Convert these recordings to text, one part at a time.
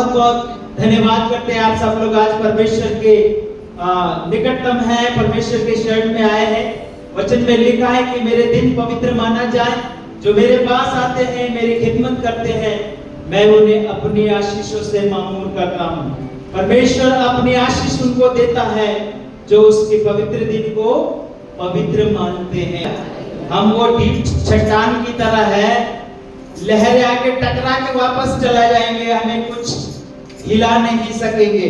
बहुत बहुत धन्यवाद करते हैं। आप सब लोग आज परमेश्वर के निकटतम है, परमेश्वर के शरण में आए हैं। वचन में लिखा है कि मेरे दिन पवित्र माना जाए। जो मेरे पास आते हैं, मेरी खिदमत करते हैं, मैं उन्हें अपनी आशीषों से मामूर करता हूँ। परमेश्वर अपनी आशीष उनको देता है जो उसके पवित्र दिन को पवित्र मानते हैं। हम वो डीप चट्टान की तरह है, लहरें आके टकरा के वापस चला जाएंगे, हमें कुछ हिला नहीं सकेंगे।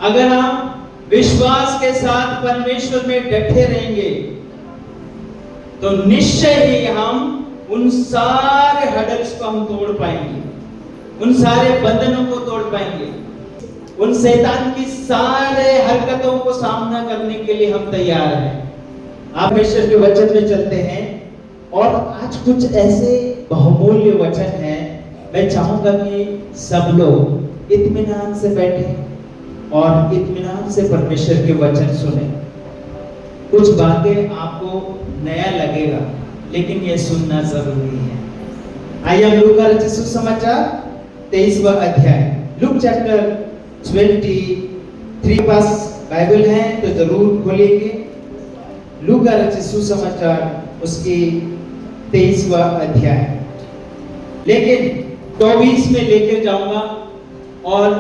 अगर हम विश्वास के साथ परमेश्वर में डटे रहेंगे तो निश्चय ही हम उन सारे हडल्स को हम तोड़ पाएंगे, उन सारे बंधनों को तोड़ पाएंगे, उन शैतान की सारे हरकतों को सामना करने के लिए हम तैयार हैं। आप परमेश्वर के वचन में चलते हैं और आज कुछ ऐसे बहुमूल्य वचन हैं। मैं चाहूंगा कि सब लोग इत्मीनान से बैठे और इत्मीनान से परमेश्वर के वचन सुने। कुछ बातें आपको नया लगेगा, लेकिन ये सुनना जरूरी है। आइए हम लूका रचित सुसमाचार 23वां अध्याय, लूक चैप्टर 23 पास बाइबल है तो जरूर खोलिए। लूका रचित सुसमाचार उसकी 23वां अध्याय, लेकिन 24 में लेकर जाऊंगा और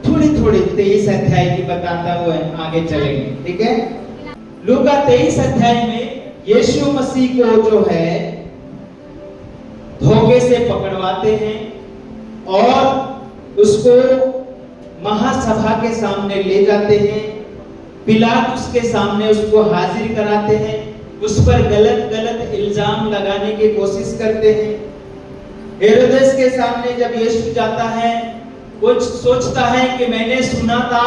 थोड़ी थोड़ी 23 अध्याय की बताता हुआ आगे चलेंगे, ठीक है। लूका 23 अध्याय में यीशु मसीह को जो है धोखे से पकड़वाते हैं और उसको महासभा के सामने ले जाते हैं। पिलातुस के सामने उसको हाजिर कराते हैं, उस पर गलत गलत इल्जाम लगाने की कोशिश करते हैं। हेरोदेस के सामने जब यीशु जाता है, कुछ सोचता है कि मैंने सुना था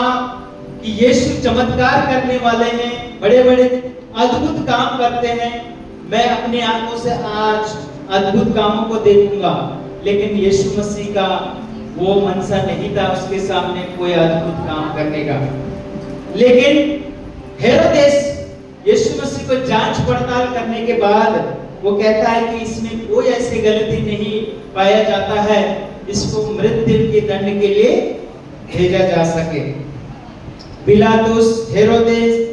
कि यीशु चमत्कार करने वाले हैं, बड़े बड़े अद्भुत काम करते हैं, मैं अपनी आंखों से आज अद्भुत कामों को देखूंगा। लेकिन यीशु मसीह का वो मनसा नहीं था उसके सामने कोई अद्भुत काम करने का। लेकिन हेरोदेस यीशु मसीह को जांच पड़ताल करने के बाद वो कहता है कि इसमें कोई ऐसी गलती नहीं पाया जाता है, इसको मृत्यु के दंड के लिए भेजा जा सके। पिलातुस, हेरोदेस,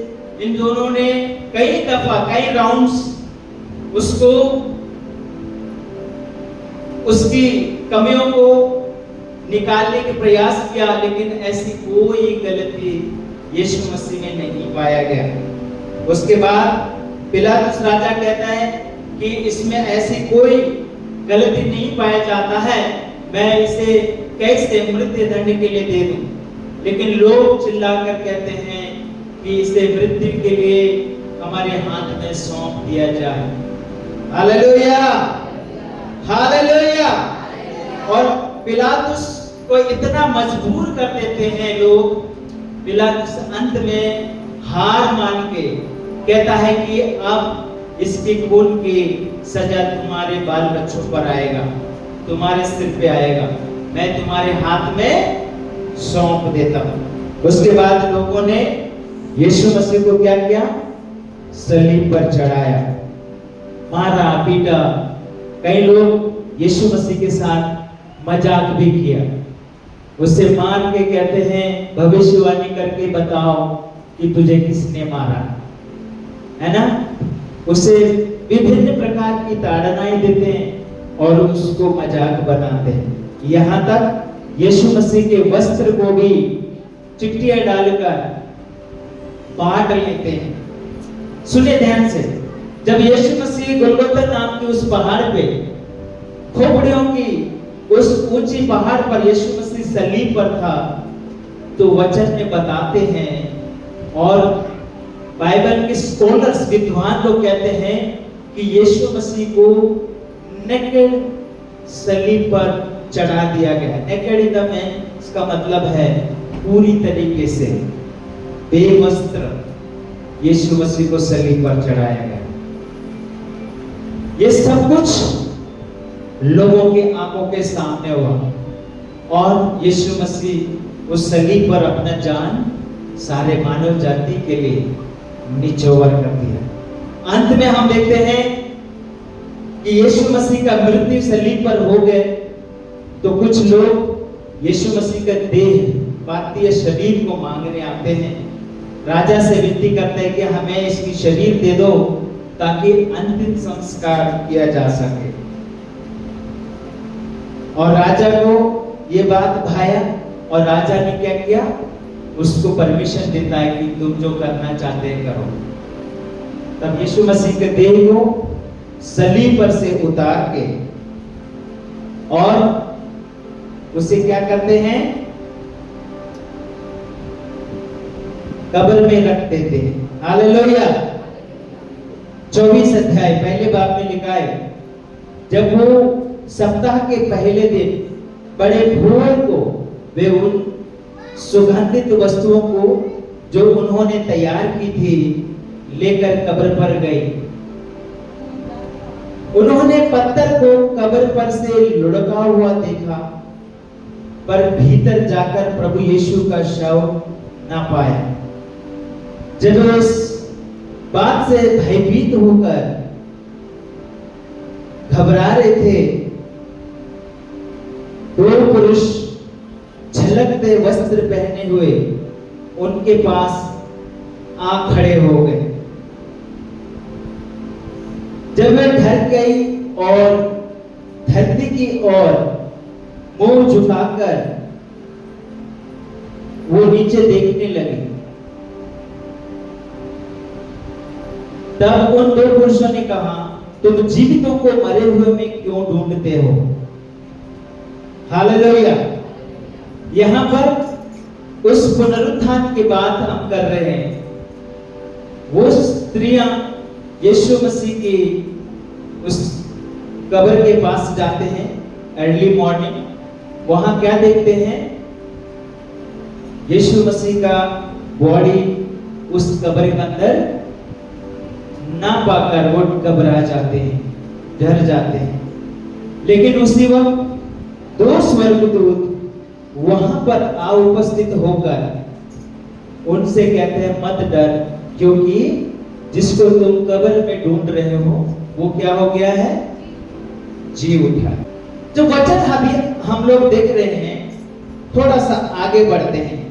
इन दोनों ने कई दफा कई राउंड्स उसको उसकी कमियों को निकालने के प्रयास किया, लेकिन ऐसी कोई गलती यीशु मसीह में नहीं पाया गया। उसके बाद पिलातुस राजा कहता है कि इसमें ऐसी कोई गलती नहीं पाया जाता है, मैं इसे कैसे मृत्यु दंड के लिए दे दूं। लेकिन लोग चिल्लाकर कहते हैं कि इसे मृत्यु के लिए हमारे हाथ में सौंप दिया जाए। Hallelujah, hallelujah. और पिलातुस को इतना मजबूर कर देते हैं लोग, पिलातुस अंत में हार मान के कहता है कि अब इसकी खून की सजा तुम्हारे बाल बच्चों पर आएगा, तुम्हारे सिर पे आएगा, मैं तुम्हारे हाथ में सौंप देता हूं। उसके बाद लोगों ने यीशु मसीह को क्या किया? सलीब पर चढ़ाया, मारा, पीटा। कई लोग यीशु मसीह के साथ मजाक भी किया, उसे मार के कहते हैं भविष्यवाणी करके बताओ कि तुझे किसने मारा, है ना। उसे विभिन्न प्रकार की ताड़नाएं देते हैं और उसको मजाक बनाते हैं। यहाँ तक यीशु मसीह के वस्त्र को भी चिट्ठियां डालकर बांट लेते हैं। सुनिए ध्यान से, जब यीशु मसीह गोलगोथा नाम के उस पहाड़ पे, खोपड़ियों की उस ऊंची पहाड़ पर यीशु मसीह सलीब पर था, तो वचन में बताते हैं और बाइबल के स्कॉलर्स, विद्वान लोग कहते हैं कि यीशु मसीह को नेकेड सलीब पर चढ़ा दिया गया। नेकेड इन द मैन, इसका मतलब है पूरी तरीके से बेवस्त्र यीशु मसीह को सलीब पर चढ़ाया गया। ये सब कुछ लोगों की आंखों के सामने हुआ और यीशु मसीह उस सलीब पर अपना जान सारे मानव जाति के लिए निछोवर कर दिया। अंत में हम देखते हैं कि यीशु मसीह का मृत्यु सलीब पर हो गए तो कुछ लोग यीशु मसीह का देह पार्थिव शरीर को मांगने आते हैं, राजा से विनती करते हैं कि हमें इसकी शरीर दे दो ताकि अंतिम संस्कार किया जा सके। और राजा को ये बात भाया और राजा ने क्या किया, उसको परमिशन देता है कि तुम जो करना चाहते हैं करो। तब यीशु मसीह के देह को सलीब पर से उतार के और उसे क्या करते हैं, कब्र में रख देते हैं। हालेलुया। 24 अध्याय पहले बाब में लिखा है, जब वो सप्ताह के पहले दिन बड़े भोर को वे उन सुगंधित वस्तुओं को जो उन्होंने तैयार की थी लेकर कब्र पर गए। उन्होंने पत्थर को कब्र पर से लुढ़का हुआ देखा, पर भीतर जाकर प्रभु यीशु का शव ना पाया। जब वे इस बात से भयभीत होकर घबरा रहे थे, दो पुरुष झलकते वस्त्र पहने हुए उनके पास आ खड़े हो गए। जब वे डर गई और धरती की ओर मुंह झुकाकर वो नीचे देखने लगे, तब उन दो पुरुषों ने कहा, तुम जीवितों को मरे हुए में क्यों ढूंढते हो? हालेलुया। यहां पर उस पुनरुत्थान की बात हम कर रहे हैं। वो स्त्रियां यीशु मसीह की उस कब्र के पास जाते हैं अर्ली मॉर्निंग। वहां क्या देखते हैं, यीशु मसीह का बॉडी उस कब्र के अंदर ना पाकर वो घबरा जाते हैं, डर जाते हैं। लेकिन उसी वक्त दो स्वर्गदूत वहां पर आ उपस्थित होकर उनसे कहते हैं, मत डर, क्योंकि जिसको तुम कब्र में ढूंढ रहे हो वो क्या हो गया है, जी उठा। जो वचन अभी हम लोग देख रहे हैं, थोड़ा सा आगे बढ़ते हैं।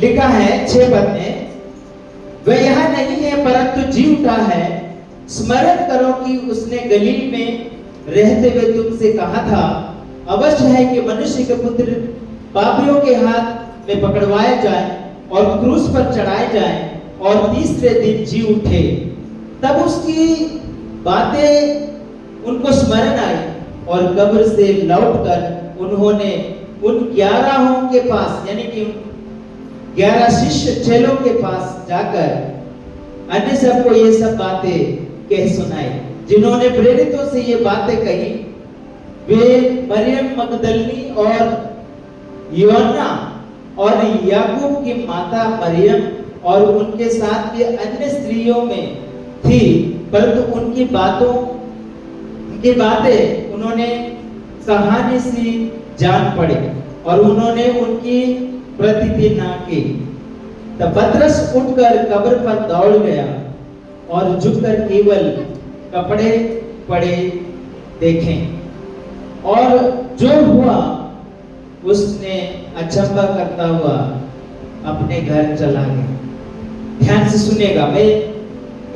लिखा है 6 पद में, वह यहाँ नहीं है परंतु जी उठा है। स्मरण करो कि उसने गलील में रहते हुए तुमसे कहा था, अवश्य है कि मनुष्य के पुत्र पापियों के हाथ में पकड़वाए जाए और क्रूस पर चढ़ाए जाए और तीसरे दिन जी उठे। तब उसकी बातें उनको स्मरण आई और कब्र से लौटकर उन्होंने उन 11 के पास, यानी कि 11 शिष्य चेलों के पास जाकर अन्य सबको ये सब बातें कह सुनाई। जिन्होंने प्रेरितों से ये बातें कही वे मरियम मगदलनी और योना और याकूब की माता मरियम और उनके साथ के अन्य स्त्रियों में थी, परंतु उनकी बातें उन्होंने कहानी सी जान पड़ी और उन्होंने उनकी प्रतिति ना की। तब पतरस उठकर कब्र पर दौड़ गया और झुककर केवल कपड़े पड़े देखे, और जो हुआ उसने अचंभा करता हुआ अपने घर चला गया। ध्यान से सुनिएगा, मैं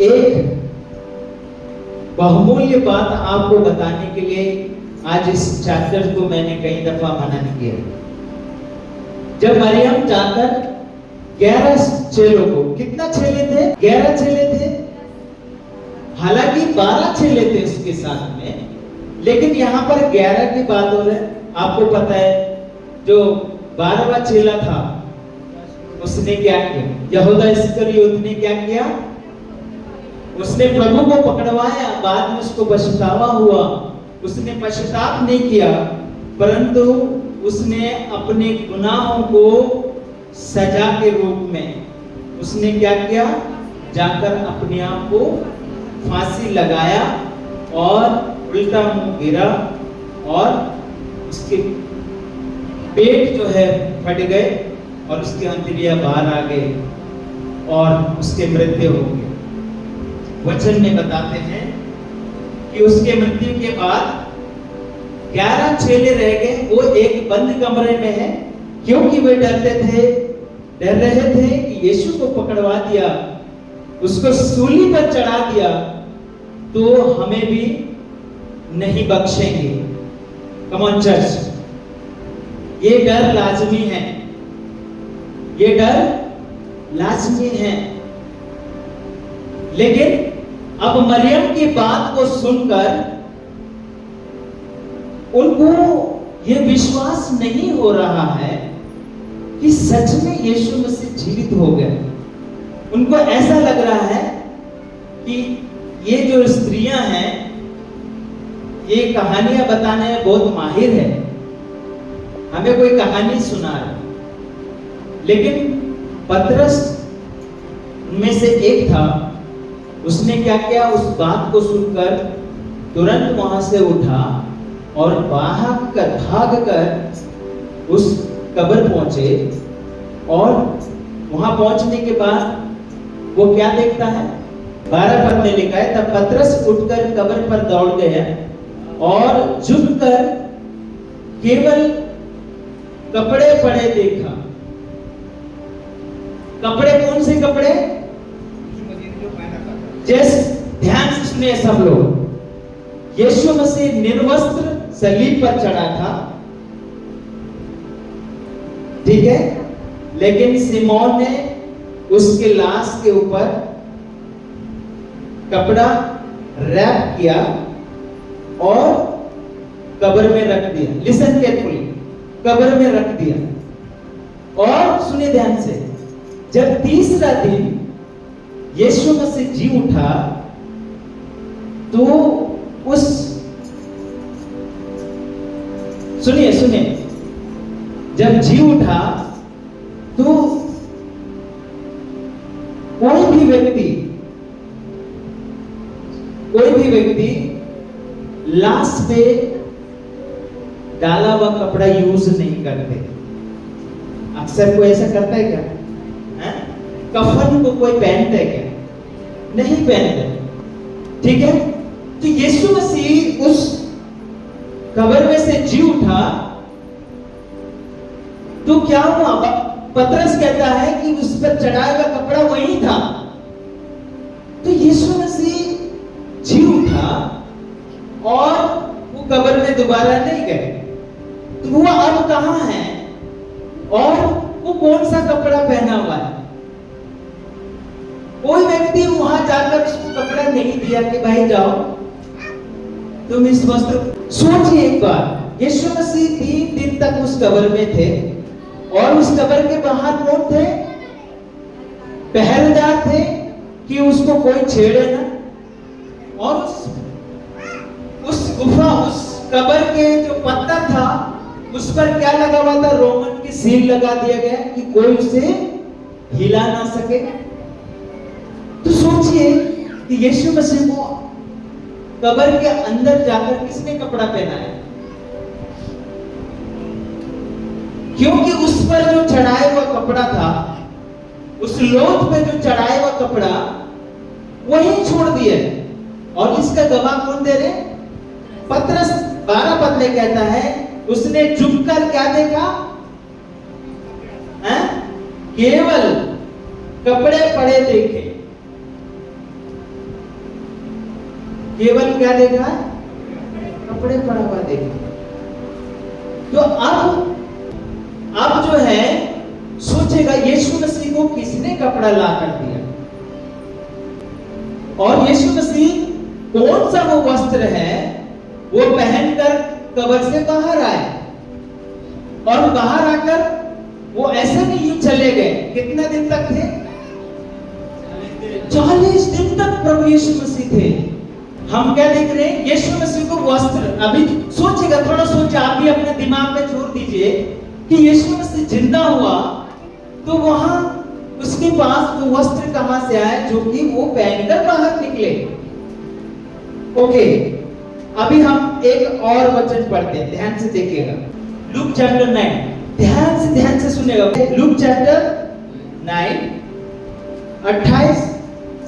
एक बहुमूल्य बात आपको बताने के लिए आज इस चैप्टर को मैंने कई दफा मनन किया। जब मरियम जाकर 11 चेलों को, कितना चेले थे? 11 चेले थे। हालांकि 12 चेले थे उसके साथ में, लेकिन यहाँ पर 11 की बात हो रही है। आपको पता है जो 12वां चेला था उसने क्या किया? यहूदा इस्करियोत ने क्या किया? उसने प्रभु को पकड़वाया, बाद में उसको पछतावा हुआ। उसने पश्चाताप नहीं किया, परंतु उसने अपने गुनाहों को सजा के रूप में उसने क्या किया? जाकर अपने आप को फांसी लगाया और उल्टा मुंह गिरा और उसके पेट जो है फट गए और उसके अंतड़ियां बाहर आ गए और उसके मृत्यु हो गई। वचन में बताते हैं कि उसके मृत्यु के बाद 11 चेले रह गए, वो एक बंद कमरे में है, क्योंकि वे डर रहे थे कि यीशु को पकड़वा दिया, उसको सूली पर चढ़ा दिया तो हमें भी नहीं बख्शेंगे। कम ऑन चर्च, ये डर लाजमी है, ये डर लाजमी है। लेकिन अब मरियम की बात को सुनकर उनको ये विश्वास नहीं हो रहा है कि सच में यीशु मसीह जीवित हो गए। उनको ऐसा लग रहा है कि ये जो स्त्रियां हैं ये कहानियां बताने में बहुत माहिर है, हमें कोई कहानी सुना रहे। लेकिन पतरस में से एक था, उसने क्या किया, उस बात को सुनकर तुरंत वहां से उठा और भागकर उस कब्र पहुंचे। और वहां पहुंचने के बाद वो क्या देखता है, 12 पद में लिखा है, तब पतरस उठकर कब्र पर दौड़ गया और झुककर केवल कपड़े पड़े देखा। कपड़े कौन से कपड़े? जैसे ध्यान से सुनिए सब लोग, यीशु मसीह निर्वस्त्र सलीब पर चढ़ा था, ठीक है, लेकिन सिमोन ने उसके लाश के ऊपर कपड़ा रैप किया और कब्र में रख दिया। लिसन केयरफुली, कब्र में रख दिया। और सुनिए ध्यान से, जब तीसरा दिन यीशु मसीह जी उठा तो उस सुनिए, जब जी उठा तो कोई भी व्यक्ति लाश पे डाला हुआ कपड़ा यूज नहीं करते। अक्सर कोई ऐसा करता है क्या? कफन को कोई पहनता है क्या? नहीं पहनते, ठीक है। तो यीशु मसीह उस कब्र में से जी उठा तो क्या हुआ? पतरस कहता है कि उस पर चढ़ाया हुआ कपड़ा वही था। तो यीशु मसीह जी उठा और वो कब्र में दोबारा नहीं गए, तो वो अब कहां है और वो कौन सा कपड़ा पहना हुआ है? कोई व्यक्ति वहां जाकर उसको कपड़ा नहीं दिया कि भाई जाओ तुम इस वस्त्र। सोचिए एक बार, यीशु मसीह 3 दिन तक उस कब्र में थे और उस कब्र के बाहर कौन थे? पहरेदार थे कि उसको कोई छेड़े ना। और उस गुफा, उस कब्र के जो पत्थर था उस पर क्या लगा हुआ था? रोमन की सील लगा दिया गया कि कोई उसे हिला ना सके। तो सोचिए कि यीशु मसीह को कब्र के अंदर जाकर किसने कपड़ा पहनाया? क्योंकि उस पर जो चढ़ाया हुआ कपड़ा था, उस लोथ पे जो चढ़ाया हुआ कपड़ा वही छोड़ दिया। और इसका गवाह कौन दे रहे? पतरस 12 पद में कहता है, उसने झुककर क्या देखा? केवल कपड़े पड़े देखे। केवल क्या देखा? कपड़े पड़ा हुआ देखा। तो अब जो है सोचेगा, यीशु मसीह को किसने कपड़ा ला कर दिया? और यीशु मसीह कौन सा वो वस्त्र है वो पहनकर कब्र से बाहर आए? और बाहर आकर वो ऐसे नहीं यूं चले गए। कितने दिन तक थे? 40 दिन तक प्रभु यीशु मसीह थे। हम क्या देख रहे हैं? यीशु मसीह को वस्त्र। अभी सोचिएगा, थोड़ा सोचिए, आप भी अपने दिमाग में छोड़ दीजिए कि यीशु मसीह जिंदा हुआ तो वहां उसके पास वो वस्त्र कहां से आए जो कि वो पहनकर बाहर निकले? ओके, अभी हम एक और वचन पढ़ते हैं, ध्यान से देखिएगा। लूक चैप्टर 9, ध्यान से सुनिएगा। लूक चैप्टर 9 28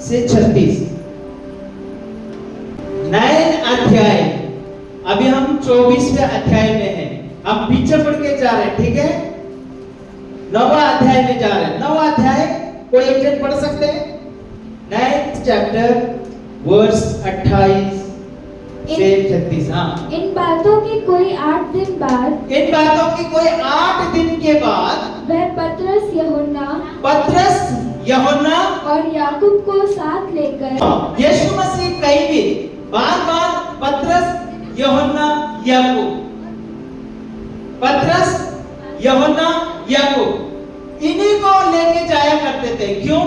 से 36, 9 अध्याय अभी हम 24वें अध्याय में हैं, हम पीछे बढ़ के जा रहे हैं, ठीक है? 9वां अध्याय में जा रहे हैं। 9वां अध्याय कोई एक जन पढ़ सकते हैं? 9th चैप्टर वर्स 28 से 36। हाँ, इन बातों के कोई 8 दिन बाद वह पतरस यूहन्ना और याकूब को साथ लेकर यीशु मसीह कहीं भी बार-बार पतरस यूहन्ना याकूब, पतरस यूहन्ना याकूब इन्हीं को लेके जाया करते थे। क्यों?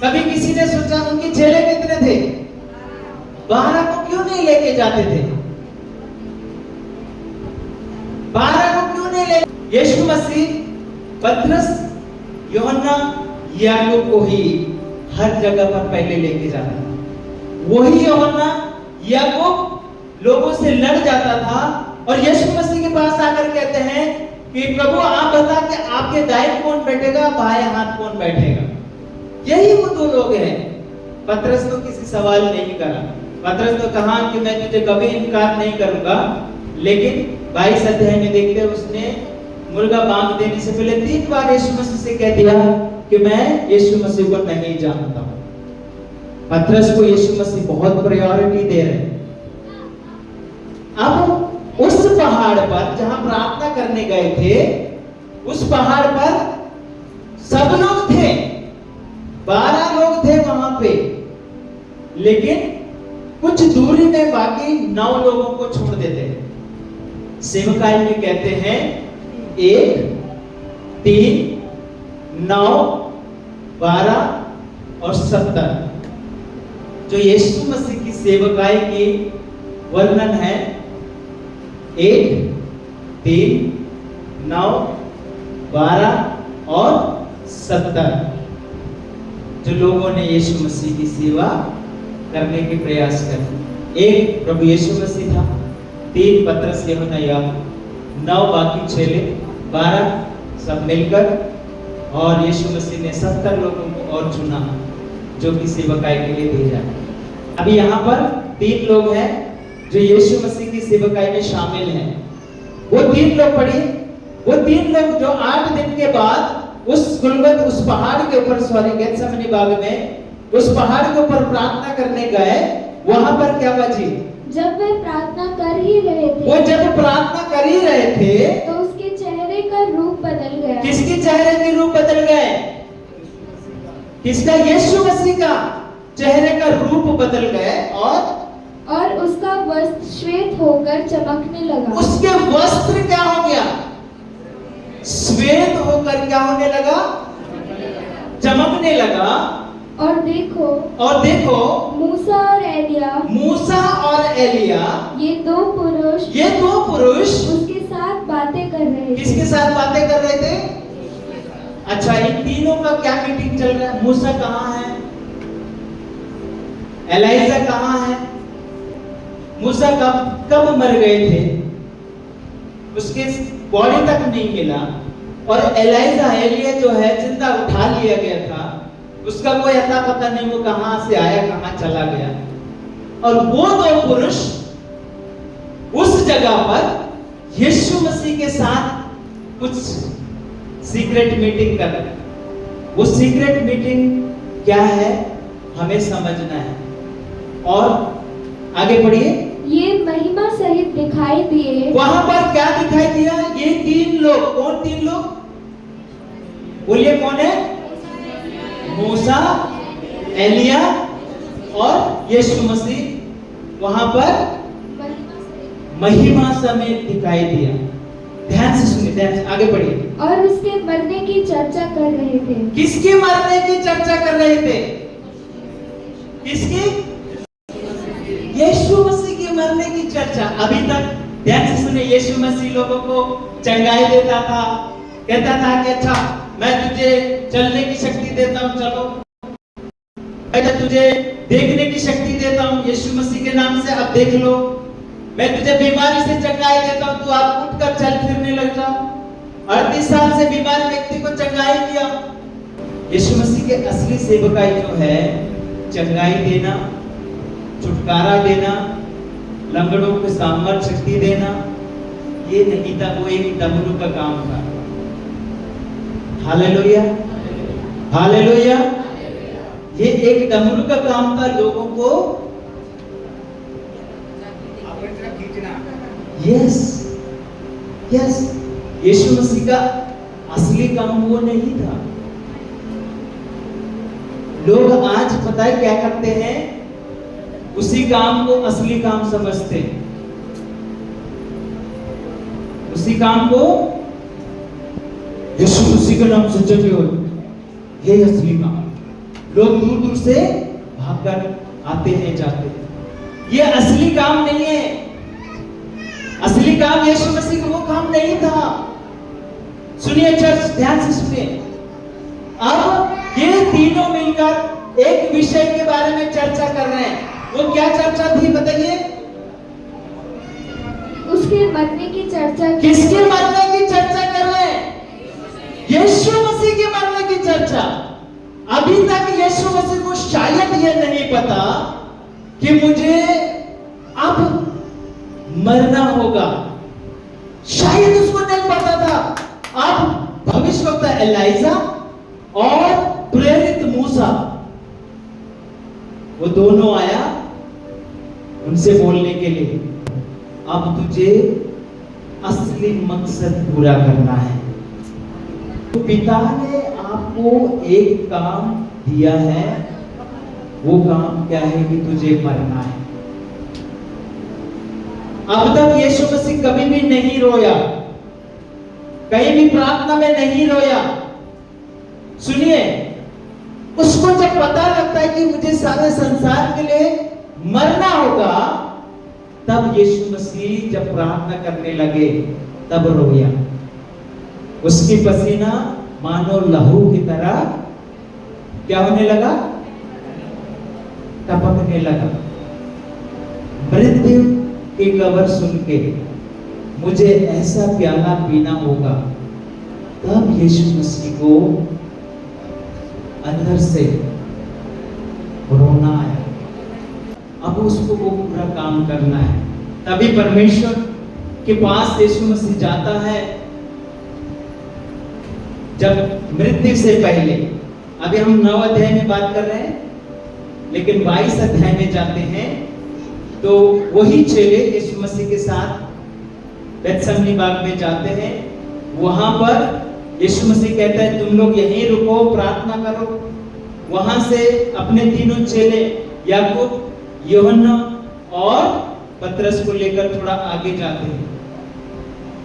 कभी किसी ने सोचा उनके चेले कितने थे? 12 को क्यों नहीं लेके जाते थे? 12 को क्यों नहीं ले? यीशु मसीह पतरस यूहन्ना याकूब को ही हर जगह पर पहले लेके जाता था। वही यूहन्ना याकूब लोगों से लड़ जाता था और यीशु मसीह के पास आकर कहते हैं कि प्रभु आप बता कि आपके दाएं कौन बैठेगा, बाएं हाथ कौन बैठेगा? यही वो दो लोग हैं। पतरस तो किसी सवाल नहीं करा, पतरस तो कहा कि मैं तुझे कभी इनकार नहीं करूंगा, लेकिन 22 अध्याय में देखते हैं उसने मुर्गा बांध देने से पहले 3 बार यीशु मसीह से कह दिया कि मैं यीशु मसीह को नहीं जानता हूं। पतरस को यीशु मसीह बहुत प्रायोरिटी दे रहे हैं। अब उस पहाड़ पर जहां प्रार्थना करने गए थे, उस पहाड़ पर सब लोग थे, 12 लोग थे वहां पे, लेकिन कुछ दूरी में बाकी 9 लोगों को छोड़ देते हैं। सेवकाई में कहते हैं 1, 3, 9, 12 और 70 जो यीशु मसीह की सेवकाई की वर्णन है। 1, 3, 9, 12 और 70 जो लोगों ने यीशु मसीह की सेवा करने के प्रयास करे। 1 प्रभु यीशु मसीह था, 3 पतरस यूहन्ना याकूब, 9 बाकी चेले, 12 सब मिलकर, और यीशु मसीह ने 70 लोगों को और चुना जो कि सेवकाई के लिए भेजा। अभी यहाँ पर 3 लोग हैं जो यीशु मसीह की सेवकाई में शामिल हैं। वो 3 लोग पढ़िए, वो 3 लोग जो 8 दिन के बाद उस पहाड़ के ऊपर, सॉरी गेत्सेमनी बाग में उस पहाड़ के ऊपर प्रार्थना करने गए। वहां पर क्या हुआ जी? जब वे प्रार्थना कर ही रहे थे, वो जब प्रार्थना कर ही रहे थे तो उसके चेहरे का रूप बदल गया। किसके चेहरे के रूप बदल गए? किसका? यीशु मसीह का चेहरे का रूप बदल गए और उसका वस्त्र श्वेत होकर चमकने लगा। उसके वस्त्र क्या हो गया? श्वेत होकर क्या होने लगा? चमकने लगा। और देखो मूसा और एलिया ये दो पुरुष उसके साथ बातें कर रहे थे। किसके साथ बातें कर रहे थे? अच्छा, इन तीनों का क्या मीटिंग चल रहा है? मूसा कहाँ है? एलिया कहाँ है? मूसा कब मर गए थे? उसके बॉडी तक नहीं मिला, और एलिया जो है जिंदा उठा लिया गया था, उसका कोई अता पता नहीं, वो कहां से आया कहां चला गया। और वो 2 पुरुष उस जगह पर यीशु मसीह के साथ कुछ सीक्रेट मीटिंग कर रहे हैं। वो सीक्रेट मीटिंग क्या है हमें समझना है। और आगे पढ़िए। ये महिमा सहित दिखाई दिए। वहां पर क्या दिखाई दिया? ये 3 लोग। कौन 3 लोग? बोलिए कौन है? मूसा, एलिया और यीशु मसीह वहां पर महिमा समेत दिखाई दिया। ध्यान से सुनिए, ध्यान से आगे पढ़िए। और उसके मरने की चर्चा कर रहे थे। किसके मरने की चर्चा कर रहे थे? किसकी? यीशु मसीह के मरने की चर्चा। अभी तक ध्यान से सुनिए, यीशु मसीह लोगों को चंगाई देता था, कहता था कि अच्छा मैं तुझे चलने की शक्ति देता हूं, चलो, मैं तुझे देखने की शक्ति देता हूं यीशु मसीह के नाम से, अब देख लो, मैं तुझे बीमारी से चंगाई देता हूं, तू आप उठकर चल फिरने लग जा। 38 साल से बीमार व्यक्ति को चंगाई दिया। यीशु मसीह के असली सेवकाई जो है चंगाई देना, छुटकारा देना, लंगड़ों को सामर्थ शक्ति देना, ये नहीं था, वो एक डमरू का काम था। Hallelujah, hallelujah. ये एक डमरू का काम था, लोगों को यस यस, यीशु मसीह का असली काम वो नहीं था। लोग आज पता है क्या करते हैं, उसी काम को असली काम समझते हैं। उसी काम को यीशु मसीह के नाम से जगे हो, ये असली काम। लोग दूर दूर से भागकर आते हैं, जाते हैं। ये असली काम नहीं है। असली काम यीशु मसीह का वो काम नहीं था। सुनिए चर्च, ध्यान से सुनिए। अब ये तीनों मिलकर एक विषय के बारे में चर्चा कर रहे हैं। वो क्या चर्चा थी बताइए? उसके मरने की चर्चा। किसके मरने की चर्चा कर रहे हैं? यीशु मसीह के मरने की चर्चा। अभी तक यीशु मसीह को शायद ये नहीं पता कि मुझे अब मरना होगा, शायद उसको नहीं पता था। अब भविष्यवक्ता एलाइजा और प्रेरित मूसा, वो दोनों आया उनसे बोलने के लिए, अब तुझे असली मकसद पूरा करना है। तो पिता ने आपको एक काम दिया है, वो काम क्या है कि तुझे मरना है। अब तक यीशु मसीह कभी भी नहीं रोया, कहीं भी प्रार्थना में नहीं रोया। सुनिए, उसको जब पता लगता है कि मुझे सारे संसार के लिए मरना होगा, तब यीशु मसीह जब प्रार्थना करने लगे तब रोया। उसकी पसीना मानो लहू की तरह क्या होने लगा? टपकने लगा। मृत्यु की खबर सुन के मुझे ऐसा प्याला पीना होगा, तब यीशु मसीह को अंदर से रोना आया। अब उसको वो पूरा काम करना है। तभी परमेश्वर के पास यीशु मसीह जाता है। जब मृत्यु से पहले, अभी हम 9 अध्याय में बात कर रहे हैं, लेकिन 22 अध्याय में जाते हैं तो वही चेले यीशु मसीह के साथ बेथसमनी बाग में जाते हैं। वहां पर यीशु मसीह कहता है तुम लोग यहीं रुको, प्रार्थना करो। वहां से अपने तीनों चेले याकूब, यूहन्ना और पतरस को लेकर थोड़ा आगे जाते हैं।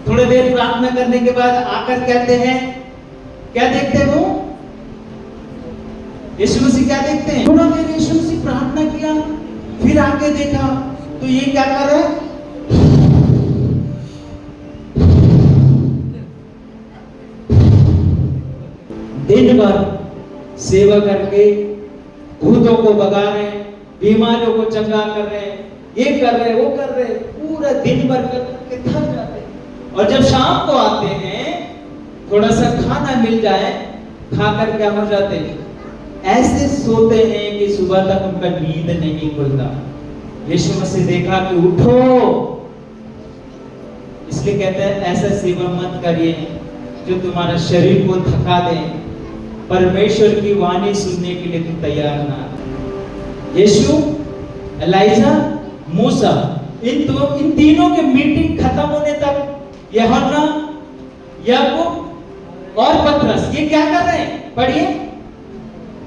थोड़ी देर प्रार्थना करने के बाद आकर कहते हैं, क्या देखते हैं वो? यीशु मसीह क्या देखते हैं? थोड़ा देर यीशु मसीह प्रार्थना किया, फिर आके देखा तो ये क्या कर रहा है? दिन भर सेवा करके भूतों को भगा रहे, बीमारियों को चंगा कर रहे, ये कर रहे, वो कर रहे, पूरा दिन भर करके थक जाते हैं। और जब शाम को आते हैं, थोड़ा सा खाना मिल जाए, खाकर क्या हो जाते हैं? ऐसे सोते हैं कि सुबह तक उनका नींद नहीं खुलता। यीशु मसीह देखा कि उठो, इसलिए कहते हैं ऐसा सेवा मत करिए जो तुम्हारा शरीर को थका दे, परमेश्वर की वाणी सुनने के लिए तुम तैयार ना। यीशु, एलाइजा, मूसा, इन तीनों के मीटिंग खत्म होने तक यूहन्ना, याकूब और पतरस ये क्या कर रहे हैं? पढ़िए,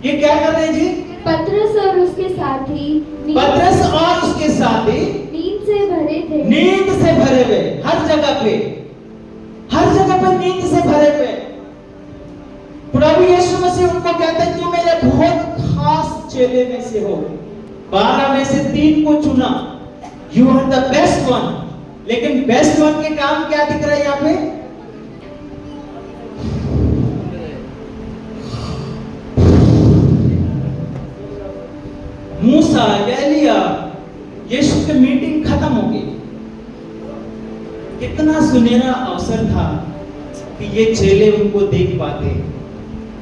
ये क्या कर रहे हैं जी? पतरस और उसके साथी पतरस और उसके साथी नींद से भरे थे। नींद से भरे हुए, हर जगह पे नींद से भरे हुए। प्रभु यीशु मसीह उनको कहते हैं तुम मेरे बहुत खास चेले में से हो। 12 में से 3 को चुना, you are the best one. लेकिन बेस्ट वन के काम क्या दिख रहा है यहाँ पे? मूसा, एलिया, यीशु की मीटिंग खत्म हो गई। कितना सुनहरा अवसर था कि ये चेले उनको देख पाते।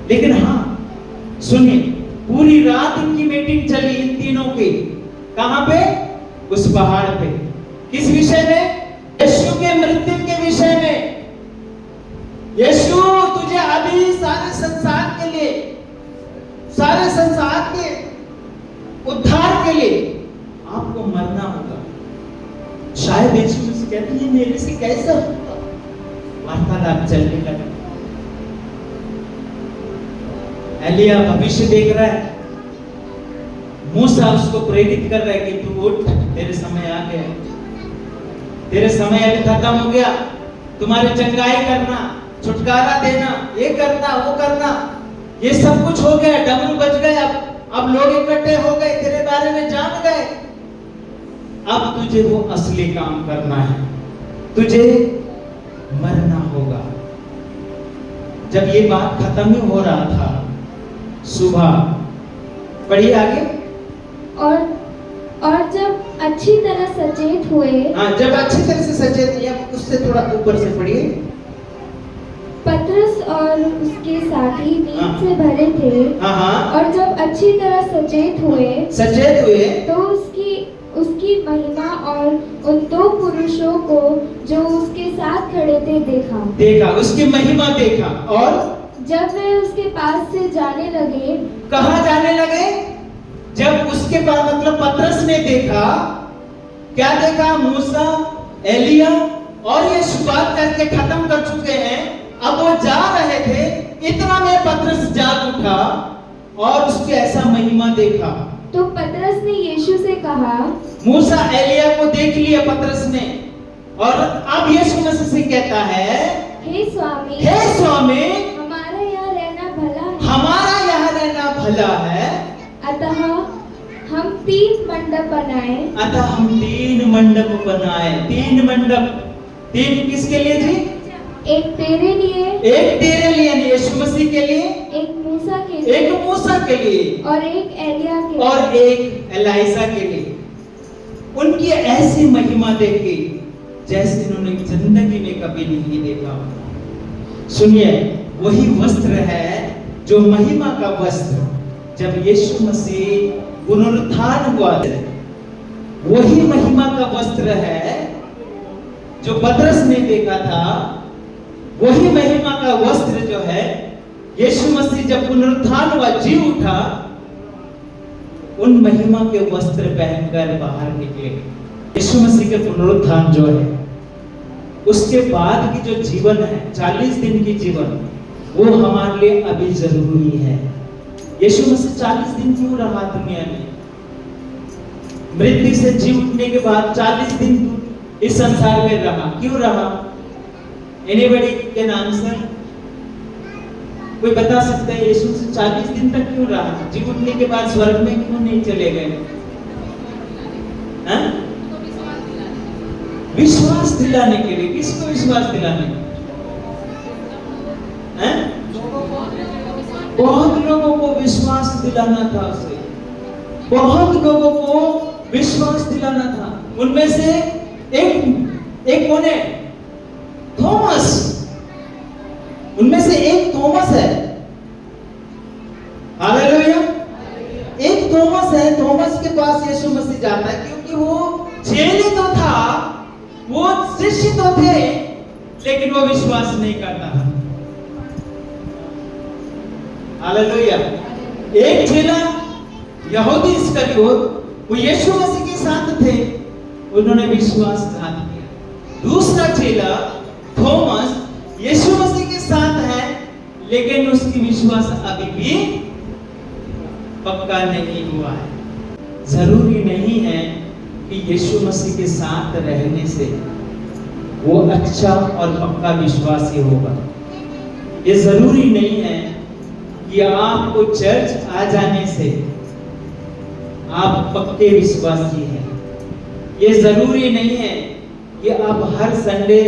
लेकिन हाँ सुनिए, पूरी रात इनकी मीटिंग चली इन तीनों की। कहां पे? उस पहाड़ पे। किस विषय में? यीशु के मृत्यु के विषय में। यीशु तुझे अभी सारे संसार के लिए, सारे संसार के उद्धार के लिए आपको मरना होगा। शायद यीशु मुझसे कहते हैं मेरे से कैसे होगा? वार्तालाप चलने लगा। एलिया भविष्य देख रहा है, मूसा उसको प्रेरित कर रहा है कि तू उठ, तेरे समय आ गया, तेरे समय अभी खत्म हो गया, तुम्हारी चंगाई करना, छुटकारा देना, ये करना, वो करना, ये सब कुछ हो गया, डमरू बज गए, अब लोग इकट्ठे हो गए, तेरे बारे में जान गए, अब तुझे वो असली काम करना है, तुझे मरना होगा। जब ये बात खत्म ही हो रहा था, सुबह, पढ़िए आगे। और जब अच्छी तरह सचेत हुए, जब अच्छी तरह से सचेत, या उससे थोड़ा ऊपर से पढ़िए। पतरस और उसके साथी नींद से भरे थे। और जब अच्छी तरह सचेत हुए तो उसकी महिमा और उन दो पुरुषों को जो उसके साथ खड़े थे देखा, उसकी महिमा देखा। और जब वे उसके पास से जाने लगे, कहाँ जाने लगे? जब उसके पास, मतलब पतरस ने देखा, क्या देखा? मूसा, एलिया और ये बात करके खत्म कर चुके हैं, अब वो जा रहे थे, इतना में पतरस जाग उठा और उसके ऐसा महिमा देखा। तो पतरस ने यीशु से कहा, मूसा एलिया को देख लिया पतरस ने, और अब यीशु मसीह से कहता है, हे स्वामी, हमारा यहाँ रहना भला है, अतः हम 3 मंडप बनाए। 3 मंडप, 3 किसके लिए जी? एक तेरे लिए, यीशु मसीह के लिए, एक मूसा के लिए, और एक एलिया के लिए, और एक एलाइजा के लिए। उनकी ऐसी महिमा देखी जैसे उन्होंने जिंदगी में कभी नहीं देखा। सुनिए, वही वस्त्र है जो महिमा का वस्त्र, जब यीशु मसीह पुनरुत्थान हुआ, वही महिमा का वस्त्र है जो पतरस ने देखा था। वही महिमा का वस्त्र जो है, यीशु मसीह जब पुनरुत्थान हुआ, जी उठा, उन महिमा के वस्त्र पहनकर बाहर निकले। यीशु मसीह के पुनरुत्थान जो है, उसके बाद की जो जीवन है, 40 दिन की जीवन, वो हमारे लिए अभी जरूरी है। यीशु मसीह 40 दिन क्यों रहा दुनिया में? मृत्यु से जी उठने के बाद 40 दिन इस संसार में रहा। क्यों रहा? Anybody can answer? कोई बता सकता है यीशु से 40 दिन तक क्यों रहा? जी उठने के बाद स्वर्ग में क्यों नहीं चले गए? विश्वास दिलाने के लिए। किसको विश्वास दिलाने? बहुत लोगों को विश्वास दिलाना था उसे, बहुत लोगों को विश्वास दिलाना था। उनमें से एक कौन है? थॉमस। उनमें से एक थॉमस है। हालेलुया। एक थॉमस है। थॉमस के पास यीशु मसीह जाता है, क्योंकि वो चेले तो था, वो शिष्य तो थे, लेकिन वो विश्वास नहीं करता था। हालेलुया। एक चेला यहूदी इस्करियोत, वो यीशु मसीह के साथ थे, उन्होंने विश्वासघात किया। दूसरा चेला थॉमस यीशु मसीह के साथ है, लेकिन उसकी विश्वास अभी भी पक्का नहीं हुआ है। जरूरी नहीं है कि यीशु मसीह के साथ रहने से वो अच्छा और पक्का विश्वासी होगा। ये जरूरी नहीं है कि आपको चर्च आ जाने से आप पक्के विश्वासी हैं। ये जरूरी नहीं है कि आप हर संडे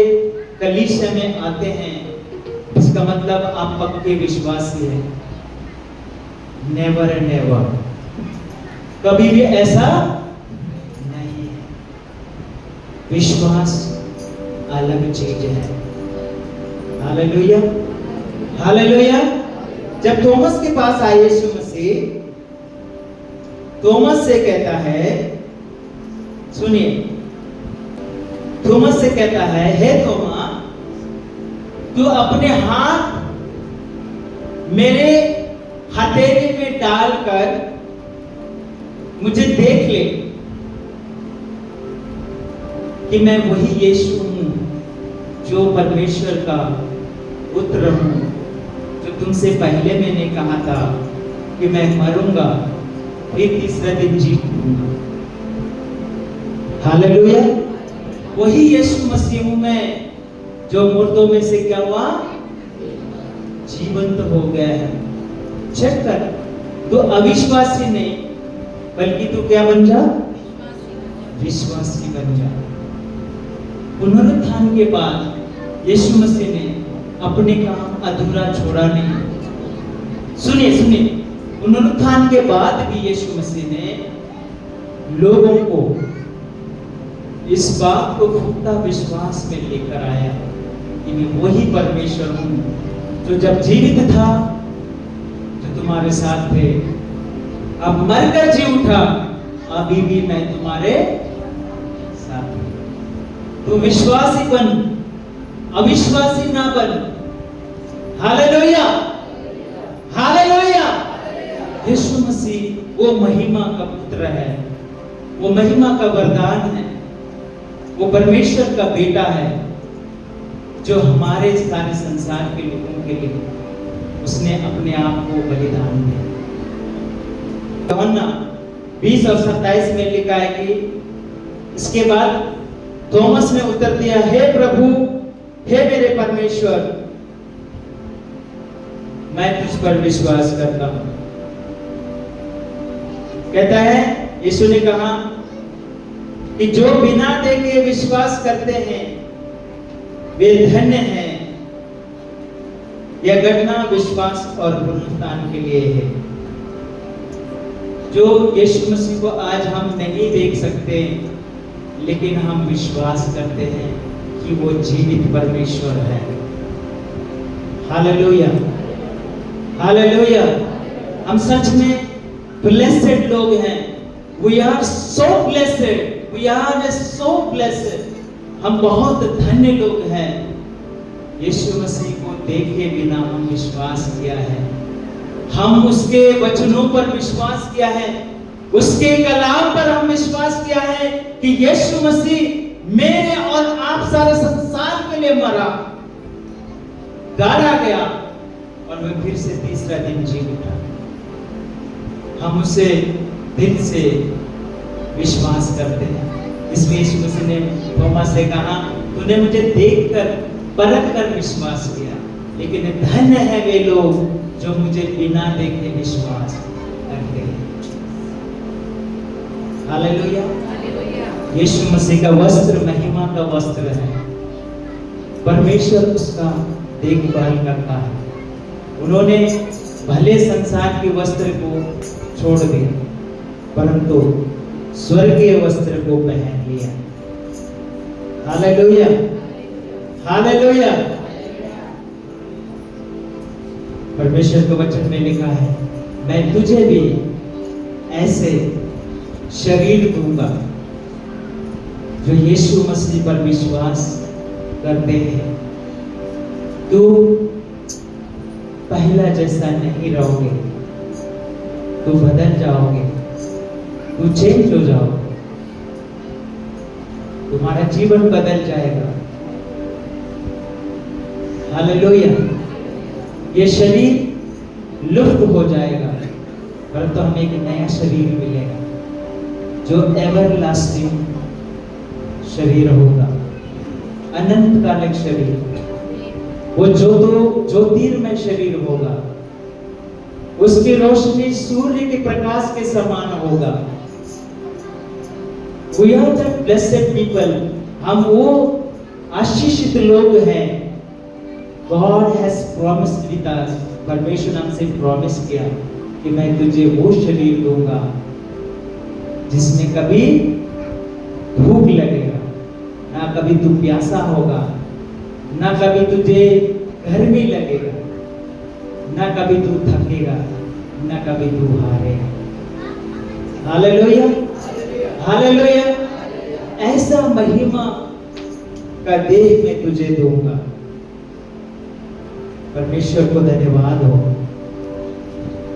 कलीसिया में आते हैं, इसका मतलब आप पक्के विश्वासी हैं। नेवर नेवर, कभी भी ऐसा नहीं है। विश्वास अलग चीज है। Hallelujah, hallelujah. जब थॉमस के पास आए यीशु मसीह, थॉमस से कहता है, सुनिए, थोमस से कहता है, हे थोमा, तू अपने हाथ मेरे हथेली में डालकर मुझे देख ले कि मैं वही यीशु हूं जो परमेश्वर का पुत्र हूं, जो तुमसे पहले मैंने कहा था कि मैं मरूंगा फिर तीसरे दिन जी उठूंगा। हालेलुया। वही यीशु मसीह हूं मैं जो मुर्दों में से क्या हुआ, जीवंत हो गया है। चेक कर, तो अविश्वासी नहीं बल्कि तू क्या बन जा, विश्वासी बन जा। पुनरुत्थान के बाद यीशु मसीह ने अपने काम अधूरा छोड़ा नहीं। सुनिए सुनिए, पुनरुत्थान के बाद भी यीशु मसीह ने लोगों को इस बात को पुख्ता विश्वास में लेकर आया कि मैं वही परमेश्वर हूं जो जब जीवित था, जो तुम्हारे साथ थे, अब मरकर जी उठा, अभी भी मैं तुम्हारे साथ हूं। तू विश्वासी बन, अविश्वासी ना बन। Hallelujah, hallelujah. यीशु मसीह वो महिमा का पुत्र है, वो महिमा का वरदान है, वो परमेश्वर का बेटा है जो हमारे सारे संसार के लोगों के लिए उसने अपने आप को बलिदान दिया। यूहन्ना 20 और 27 में लिखा है कि इसके बाद थॉमस ने उत्तर दिया, हे प्रभु, हे मेरे परमेश्वर, मैं तुझ पर विश्वास करता हूं। कहता है, यीशु ने कहा कि जो बिना देखे विश्वास करते हैं वे धन्य हैं। यह घटना विश्वास और पुनरुत्थान के लिए है। जो यीशु मसीह को आज हम नहीं देख सकते, लेकिन हम विश्वास करते हैं कि वो जीवित परमेश्वर है। Hallelujah, hallelujah. हम सच में ब्लेसेड लोग हैं। We are so blessed. We are so blessed. हम बहुत धन्य लोग हैं। यीशु मसीह को देखे बिना हम विश्वास किया है, हम उसके वचनों पर विश्वास किया है, उसके कलाम पर हम विश्वास किया है कि यीशु मसीह मेरे और आप सारे संसार के लिए मरा, गाड़ा गया और वह फिर से तीसरा दिन जी उठा। हम उसे दिल से विश्वास करते हैं। इसलिए यीशु मसीह ने थोमा से कहा, तूने मुझे देखकर परख कर विश्वास किया, लेकिन धन्य है वे लोग जो मुझे बिना देखे विश्वास करते हैं। हालेलुया। यीशु मसीह का वस्त्र महिमा का वस्त्र है। परमेश्वर उसका देखभाल करता है। उन्होंने भले संसार के वस्त्र को छोड़ दिया, परंतु स्वर्गीय वस्त्र को पहन लिया। Hallelujah, hallelujah. परमेश्वर के वचन में लिखा है, मैं तुझे भी ऐसे शरीर दूंगा जो यीशु मसीह पर विश्वास करते हैं। तू पहला जैसा नहीं रहोगे, तू बदल जाओगे, तू चेंज हो जाओगे, तुम्हारा जीवन बदल जाएगा। हालेलुया। ये शरीर लुप्त हो जाएगा, परंतु हमें एक नया शरीर मिलेगा जो एवरलास्टिंग शरीर होगा, अनंतकालिक शरीर। वो ज्योतिर्मय शरीर होगा, उसकी रोशनी सूर्य के प्रकाश के समान होगा। We are the blessed people. हम वो आशीषित लोग हैं। God has promised with us. परमेश्वर हमसे प्रॉमिस किया कि मैं तुझे वो शरीर दूंगा जिसमें कभी भूख लगेगा, ना कभी तू प्यासा होगा, ना कभी तुझे गर्मी लगेगा, ना कभी तू थकेगा, ना कभी तू हारेगा। Hallelujah, hallelujah. ऐसा महिमा का देह मैं तुझे दूंगा। परमेश्वर को धन्यवाद हो,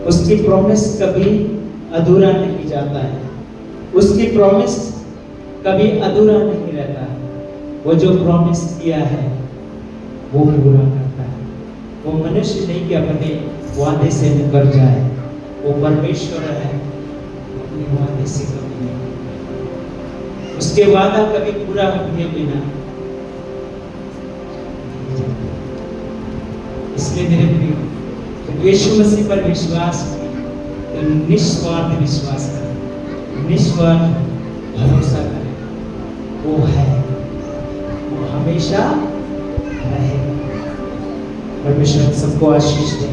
उसकी प्रॉमिस कभी अधूरा नहीं जाता है, उसकी प्रॉमिस कभी अधूरा नहीं रहता है। वो जो प्रॉमिस किया है वो पूरा करता है। वो मनुष्य नहीं कि अपने वादे से मुकर जाए, वो परमेश्वर है, अपने वादे से कभी नहीं, उसके वादा कभी पूरा हुए बिना। इसलिए मेरे प्रिय, यीशु मसीह पर विश्वास करें, निस्वार्थ विश्वास करें, निस्वार्थ भरोसा करें, वो है, वो हमेशा रहेगा। परमेश्वर सबको आशीष दे।